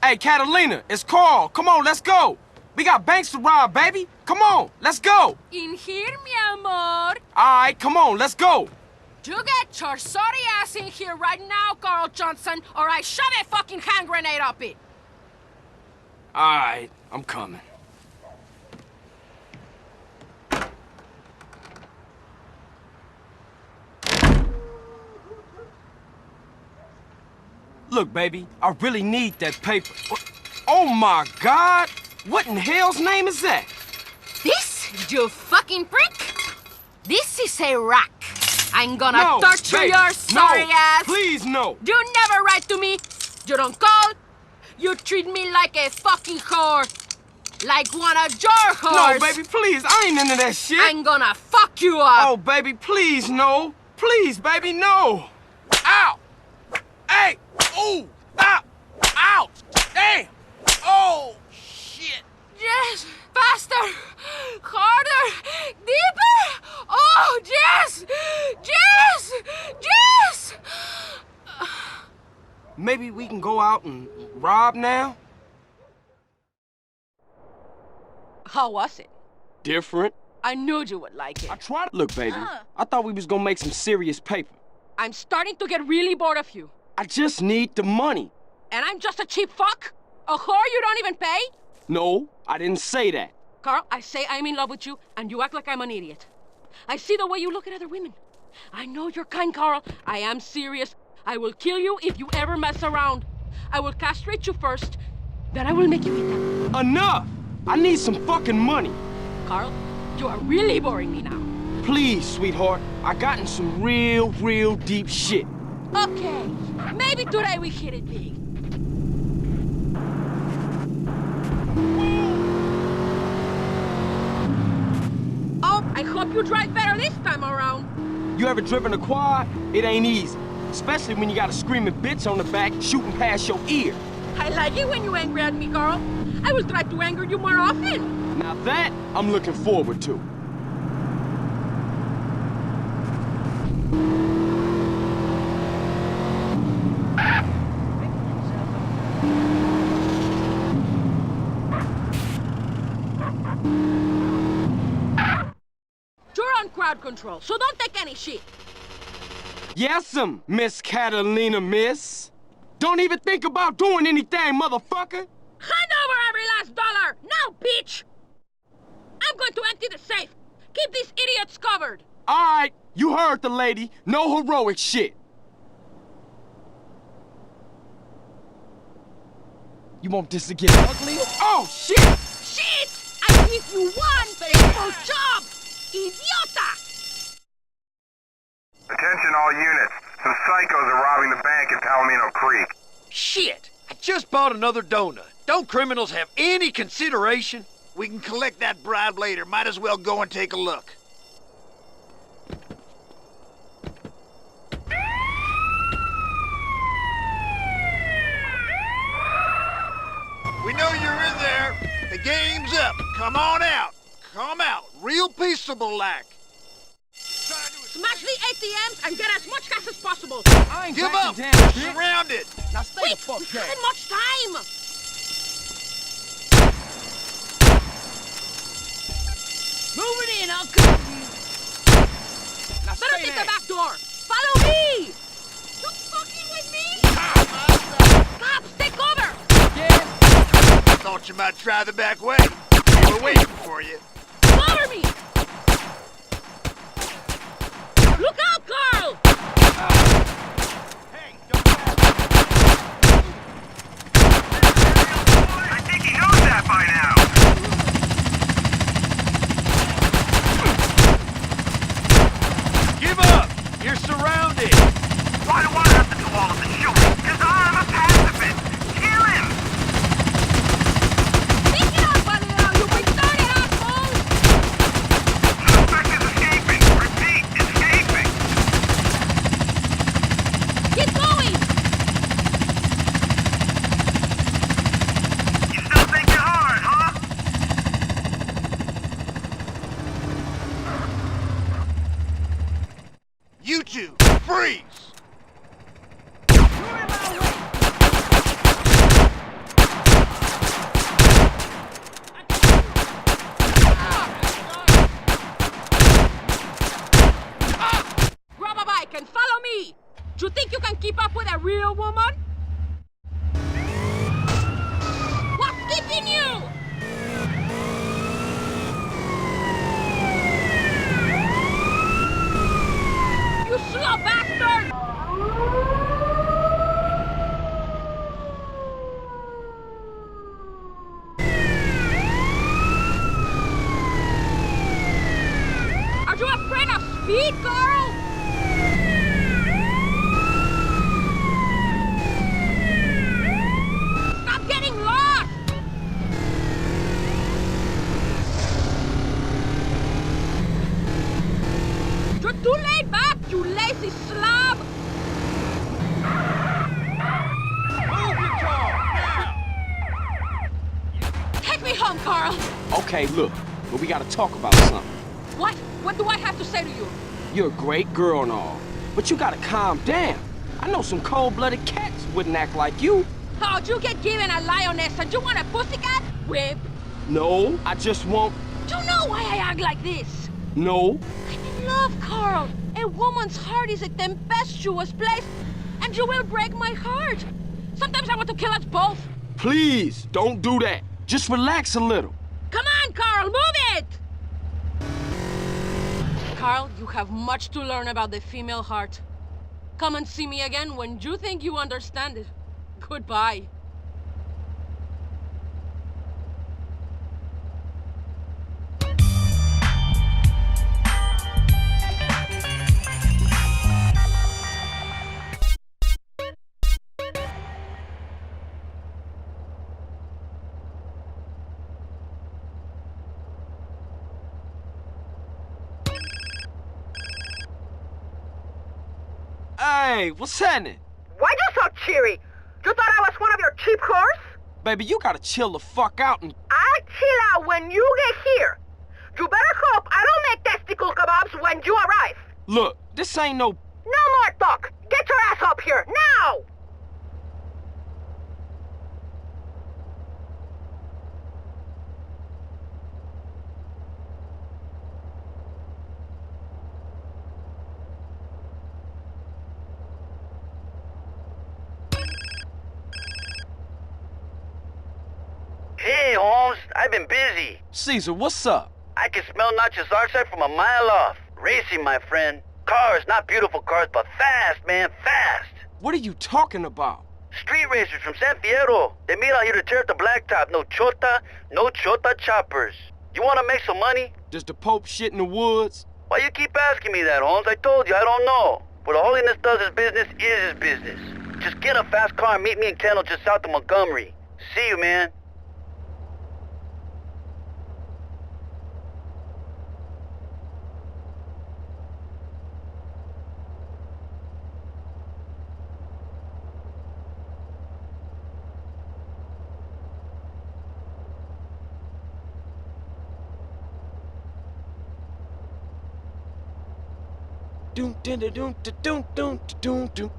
Hey, Catalina, it's Carl. Come on, let's go. We got banks to rob, baby. Come on, let's go. In here, mi amor. All right, come on, let's go. You get your sorry ass in here right now, Carl Johnson, or I shove a fucking hand grenade up it. All right, I'm coming. Look, baby, I really need that paper. Oh, my God! What in hell's name is that? This, you fucking prick? This is a rack. I'm gonna No, torture baby, your sorry no, ass. Please, no. You never write to me. You don't call. You treat me like a fucking whore. Like one of your whores. No, baby, please, I ain't into that shit. I'm gonna fuck you up. Oh, baby, please, no. Please, baby, no. Ow! Hey! Ooh! Ow! Ow! Damn! Oh, shit! Yes! Faster! Harder! Deeper! Oh, yes! Yes! Yes! Maybe we can go out and rob now? How was it? Different. I knew you would like it. I tried. Look, baby, I thought we was gonna make some serious paper. I'm starting to get really bored of you. I just need the money. And I'm just a cheap fuck? A whore you don't even pay? No, I didn't say that. Carl, I say I'm in love with you, and you act like I'm an idiot. I see the way you look at other women. I know you're kind, Carl. I am serious. I will kill you if you ever mess around. I will castrate you first, then I will make you eat them. Enough! I need some fucking money. Carl, you are really boring me now. Please, sweetheart. I got in some real deep shit. Okay, maybe today we hit it big. Oh, I hope you drive better this time around. You ever driven a quad? It ain't easy. Especially when you got a screaming bitch on the back shooting past your ear. I like it when you angry at me, Carl. I will try to anger you more often. Now that, I'm looking forward to. You're on crowd control, so don't take any shit. Yes'm, Miss Catalina, miss. Don't even think about doing anything, motherfucker. Hand over every last dollar! Now, bitch! I'm going to empty the safe. Keep these idiots covered. All right, you heard the lady. No heroic shit. You want this to get ugly? Oh, shit! Shit! I give you one faithful job! Idiota! Attention all units. Some psychos are robbing the bank in Palomino Creek. Shit! I just bought another donut. Don't criminals have any consideration? We can collect that bribe later. Might as well go and take a look. We know you're in there. The game's up. Come on out. Come out. Real peaceable like. Smash the ATMs and get as much cash as possible. I ain't Give backing up. down, We're bitch. surrounded. Now stay Wait, the fuck we back. haven't much time. Moving in, I'll cover you. Now Better stay take there. the back door. Follow me. You fucking with me? Stop, stay cover. Thought you might try the back way. We were waiting for you. Cover me. Look out, Carl. Hey, don't I think he knows that by now. Give up! You're surrounded! Why do I have to do all of the shooting? Because I'm a pacifist. Kill him! Pick it up, Badlands, you retarded asshole. Suspect is escaping. Repeat, escaping. keep up with a real woman? What's keeping you? You slow bastard! Are you afraid of speed, Carl? Stop getting lost! You're too laid back, you lazy slob! Move your car, now! Take me home, Carl! Okay, look, but we gotta talk about something. What? What do I have to say to you? You're a great girl and all, but you gotta calm down. I know some cold-blooded cats wouldn't act like you. Oh, you get given a lioness and you want a pussycat? Whip. No, I just won't. Do you know why I act like this? No. I'm in love, Carl. A woman's heart is a tempestuous place, and you will break my heart. Sometimes I want to kill us both. Please, don't do that. Just relax a little. Come on, Carl, move it! Carl, you have much to learn about the female heart. Come and see me again when you think you understand it. Goodbye. Hey, what's happening? Why you so cheery? You thought I was one of your cheap whores? Baby, you gotta chill the fuck out and... I'll chill out when you get here. You better hope I don't make testicle kebabs when you arrive. Look, this ain't no... No more talk. Get your ass up here, now! Hey, Holmes, I've been busy. Caesar, what's up? I can smell Nacho's archetype from a mile off. Racing, my friend. Cars, not beautiful cars, but fast, man, fast. What are you talking about? Street racers from San Fierro. They meet out here to tear up the blacktop. No chota choppers. You want to make some money? Does the Pope shit in the woods? Why you keep asking me that, Holmes? I told you, I don't know. What Holiness does his business is his business. Just get a fast car and meet me in Kendall just south of Montgomery. See you, man. Doom, dun, dun, dun, dun, dun, dun, dun, dun.